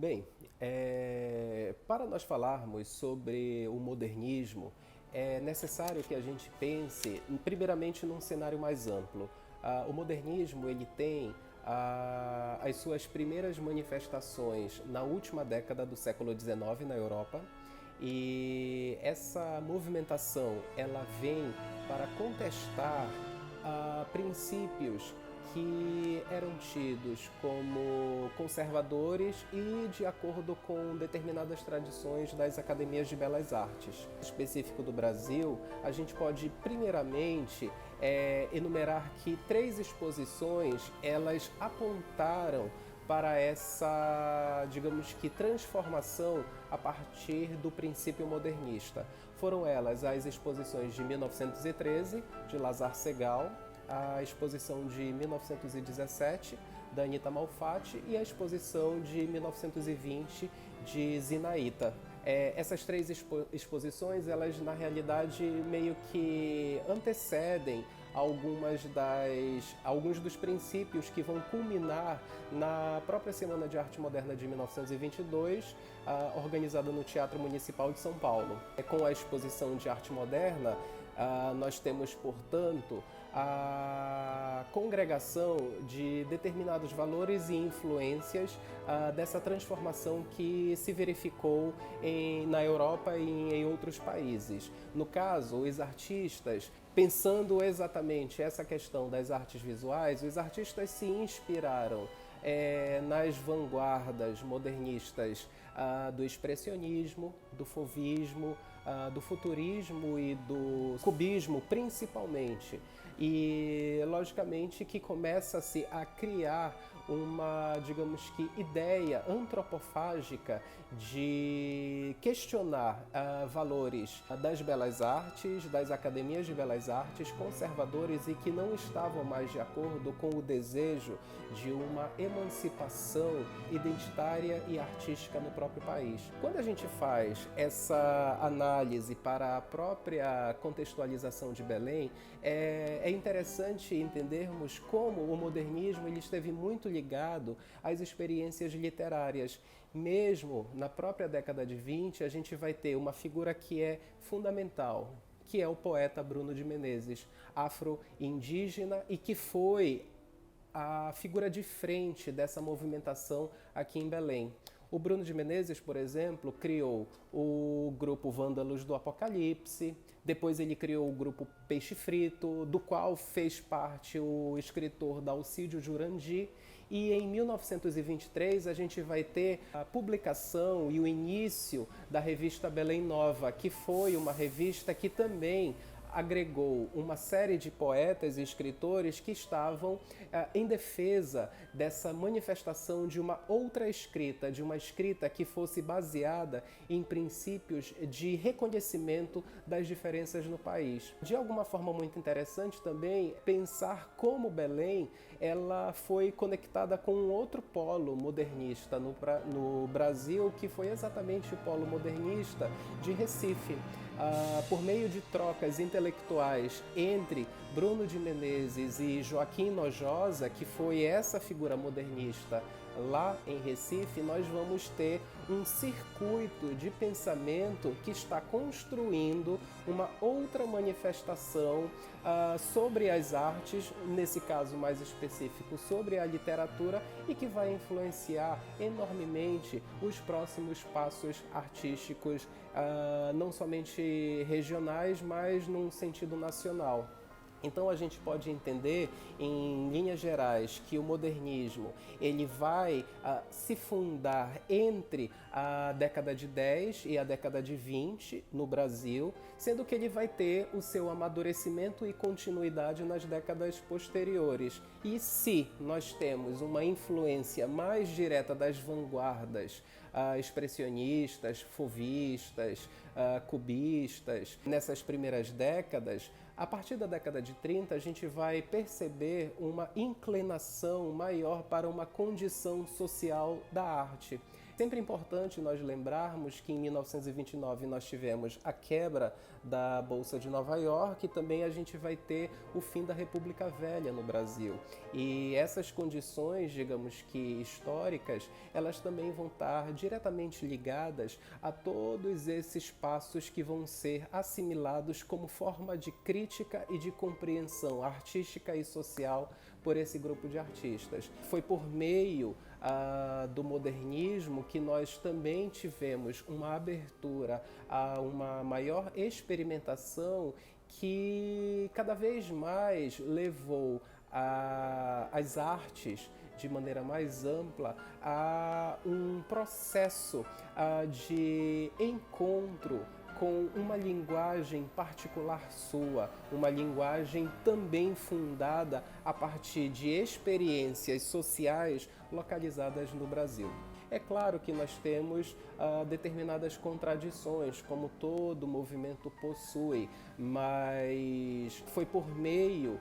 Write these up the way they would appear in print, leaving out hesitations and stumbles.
Bem, para nós falarmos sobre o modernismo, é necessário que a gente pense, primeiramente, num cenário mais amplo. O modernismo ele tem as suas primeiras manifestações na última década do século XIX na Europa, e essa movimentação ela vem para contestar princípios que eram tidos como conservadores e de acordo com determinadas tradições das academias de belas artes. No específico do Brasil, a gente pode primeiramente enumerar que três exposições elas apontaram para essa, digamos que, transformação a partir do princípio modernista. Foram elas as exposições de 1913, de Lazar Segal, a exposição de 1917, da Anita Malfatti, e a exposição de 1920, de Zinaíta. Essas três exposições, elas na realidade meio que antecedem alguns dos princípios que vão culminar na própria Semana de Arte Moderna de 1922, organizada no Teatro Municipal de São Paulo. Com a exposição de arte moderna, nós temos, portanto, a congregação de determinados valores e influências dessa transformação que se verificou na Europa e em outros países. No caso, os artistas, pensando exatamente essa questão das artes visuais, os artistas se inspiraram nas vanguardas modernistas do expressionismo, do fauvismo, do futurismo e do cubismo principalmente. E logicamente que começa-se a criar uma, digamos que, ideia antropofágica de questionar valores das belas artes, das academias de belas artes conservadores e que não estavam mais de acordo com o desejo de uma emancipação identitária e artística no próprio país. Quando a gente faz essa análise para a própria contextualização de Belém, é interessante entendermos como o modernismo ele esteve muito ligado às experiências literárias. Mesmo na própria década de 20, a gente vai ter uma figura que é fundamental, que é o poeta Bruno de Menezes, afro-indígena, e que foi a figura de frente dessa movimentação aqui em Belém. O Bruno de Menezes, por exemplo, criou o grupo Vândalos do Apocalipse, depois ele criou o grupo Peixe Frito, do qual fez parte o escritor Dalcídio Jurandir, e em 1923 a gente vai ter a publicação e o início da revista Belém Nova, que foi uma revista que também agregou uma série de poetas e escritores que estavam em defesa dessa manifestação de uma outra escrita, de uma escrita que fosse baseada em princípios de reconhecimento das diferenças no país. De alguma forma muito interessante também pensar como Belém ela foi conectada com um outro polo modernista no Brasil, que foi exatamente o polo modernista de Recife. Por meio de trocas intelectuais entre Bruno de Menezes e Joaquim Nojosa, que foi essa figura modernista lá em Recife, nós vamos ter um circuito de pensamento que está construindo uma outra manifestação sobre as artes, nesse caso mais específico sobre a literatura, e que vai influenciar enormemente os próximos passos artísticos, não somente regionais, mas num sentido nacional. Então a gente pode entender, em linhas gerais, que o modernismo ele vai se fundar entre a década de 10 e a década de 20 no Brasil, sendo que ele vai ter o seu amadurecimento e continuidade nas décadas posteriores. E se nós temos uma influência mais direta das vanguardas expressionistas, fauvistas, cubistas, nessas primeiras décadas, a partir da década de 30, a gente vai perceber uma inclinação maior para uma condição social da arte. Sempre é importante nós lembrarmos que em 1929 nós tivemos a quebra da Bolsa de Nova York e também a gente vai ter o fim da República Velha no Brasil. E essas condições, digamos que históricas, elas também vão estar diretamente ligadas a todos esses passos que vão ser assimilados como forma de crítica e de compreensão artística e social por esse grupo de artistas. Foi por meio do modernismo que nós também tivemos uma abertura a uma maior experimentação que cada vez mais levou as artes de maneira mais ampla a um processo de encontro com uma linguagem particular sua, uma linguagem também fundada a partir de experiências sociais localizadas no Brasil. É claro que nós temos determinadas contradições, como todo movimento possui, mas foi por meio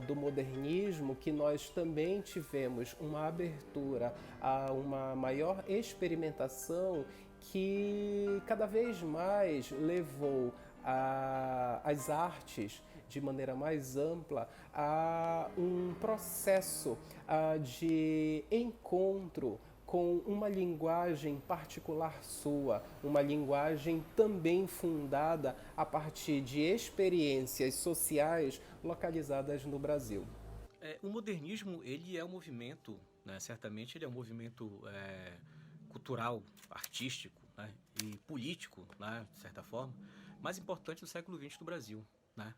do modernismo que nós também tivemos uma abertura a uma maior experimentação que cada vez mais levou as artes de maneira mais ampla a um processo de encontro com uma linguagem particular sua, uma linguagem também fundada a partir de experiências sociais localizadas no Brasil. O modernismo, ele é um movimento, né? Certamente ele é um movimento cultural, artístico, né? E político, né? De certa forma, mais importante do século XX do Brasil, né?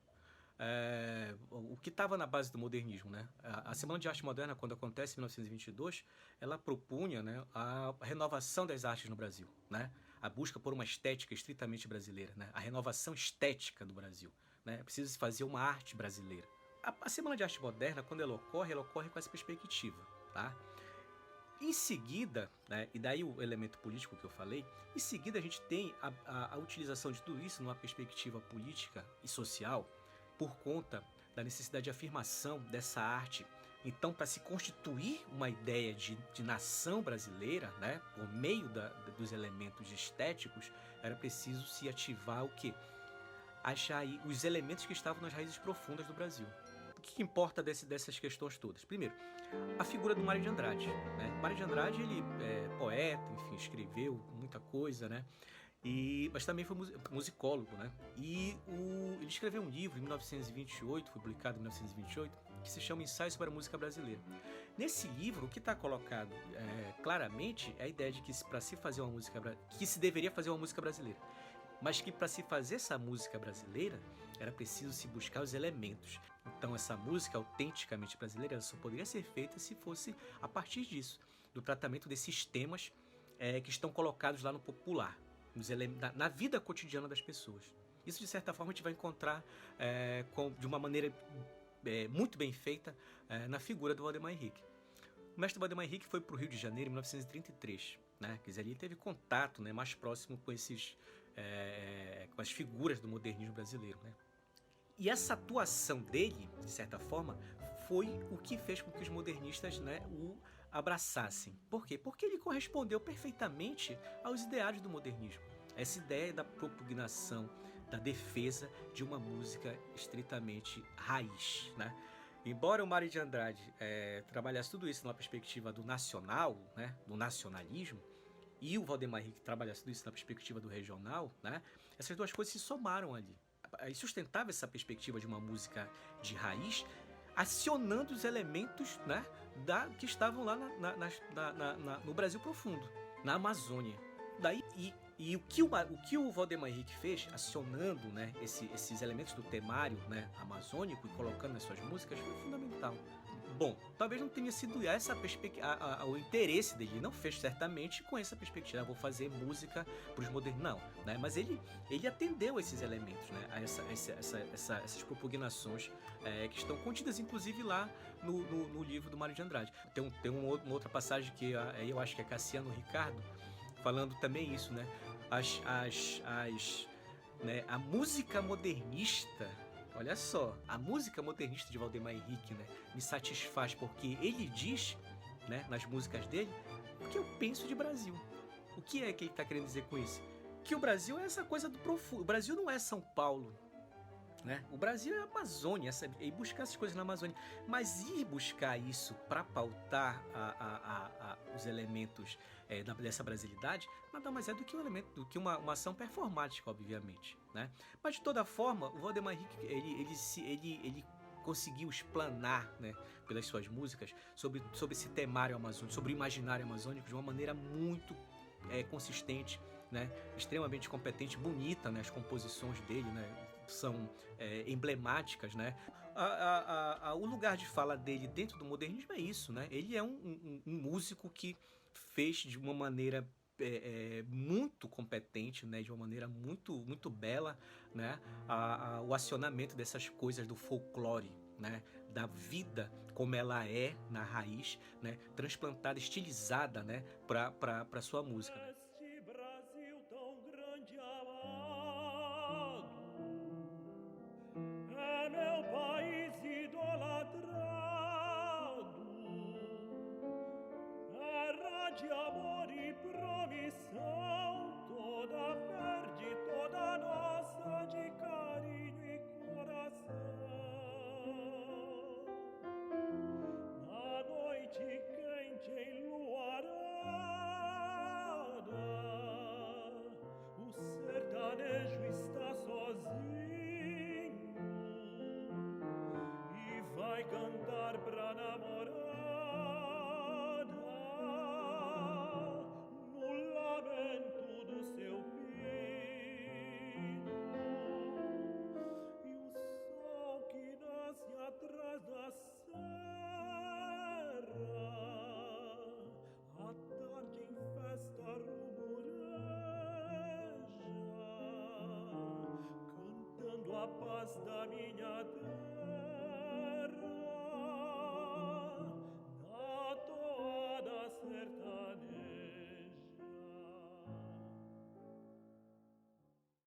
O que estava na base do modernismo, né? A Semana de Arte Moderna, quando acontece em 1922, ela propunha, né, a renovação das artes no Brasil, né? A busca por uma estética estritamente brasileira, né? A renovação estética do Brasil, né? É preciso se fazer uma arte brasileira. A Semana de Arte Moderna, quando ela ocorre com essa perspectiva, tá? Em seguida, né, e daí o elemento político que eu falei, em seguida a gente tem a utilização de tudo isso numa perspectiva política e social por conta da necessidade de afirmação dessa arte. Então, para se constituir uma ideia de nação brasileira, né, por meio dos elementos estéticos, era preciso se ativar o quê? Achar aí os elementos que estavam nas raízes profundas do Brasil. O que importa dessas questões todas? Primeiro, a figura do Mário de Andrade, né? Mário de Andrade, ele é poeta, enfim, escreveu muita coisa, né? Mas também foi musicólogo, né? Ele escreveu um livro em 1928, foi publicado em 1928, que se chama Ensaio sobre a Música Brasileira. Nesse livro, o que está colocado claramente é a ideia de que para se fazer uma música, que se deveria fazer uma música brasileira, mas que para se fazer essa música brasileira era preciso se buscar os elementos. Então essa música autenticamente brasileira só poderia ser feita se fosse a partir disso, do tratamento desses temas que estão colocados lá no popular, na vida cotidiana das pessoas. Isso, de certa forma, a gente vai encontrar de uma maneira muito bem feita na figura do Valdemar Henrique. O mestre Valdemar Henrique foi para o Rio de Janeiro em 1933, né? Quer dizer, ele teve contato, né, mais próximo com com as figuras do modernismo brasileiro, né? E essa atuação dele, de certa forma, foi o que fez com que os modernistas, né, o abraçassem. Por quê? Porque ele correspondeu perfeitamente aos ideários do modernismo. Essa ideia da propugnação, da defesa de uma música estritamente raiz, né? Embora o Mário de Andrade trabalhasse tudo isso numa perspectiva do nacional, né, do nacionalismo, e o Valdemar Henrique trabalhasse tudo isso na perspectiva do regional, né, essas duas coisas se somaram ali. E sustentava essa perspectiva de uma música de raiz, acionando os elementos, né, que estavam lá no Brasil profundo, na Amazônia. E o que o Valdemar Henrique fez, acionando, né, esses elementos do temário, né, amazônico e colocando nas suas músicas, foi fundamental. Bom, talvez não tenha sido essa o interesse dele, não fez certamente com essa perspectiva, vou fazer música para os modernos, não, né? Mas ele atendeu a esses elementos, né? A essas propugnações que estão contidas inclusive lá no livro do Mário de Andrade. Tem uma outra passagem que eu acho que é Cassiano Ricardo, falando também isso, né? Né? A música modernista, olha só, a música modernista de Valdemar Henrique, né, me satisfaz porque ele diz, né, nas músicas dele, que eu penso de Brasil. O que é que ele está querendo dizer com isso? Que o Brasil é essa coisa do profundo. O Brasil não é São Paulo, né? O Brasil é a Amazônia, e buscar essas coisas na Amazônia. Mas ir buscar isso para pautar os elementos dessa brasilidade, nada mais é do que um elemento, do que uma ação performática, obviamente, né? Mas de toda forma, o Valdemar Henrique ele conseguiu explanar, né, pelas suas músicas sobre esse temário amazônico, sobre o imaginário amazônico de uma maneira muito consistente, né, extremamente competente, bonita, né, as composições dele, né, são emblemáticas, né. O lugar de fala dele dentro do modernismo é isso, né. Ele é um músico que fez de uma maneira muito competente, né, de uma maneira muito bela, né, o acionamento dessas coisas do folclore, né, da vida como ela é na raiz, né, transplantada, estilizada, né, para sua música, né. Este Brasil tão grande e amado é meu país idolatrado, terra de amor e promissão, toda verde, toda nossa, de carinho e coração. Na noite quente enluarada, o sertanejo está sozinho e vai cantar pra namorada no lamento do seu pino. E o sol que nasce atrás da serra, à tarde em festa rumoreja, cantando a paz da minha terra.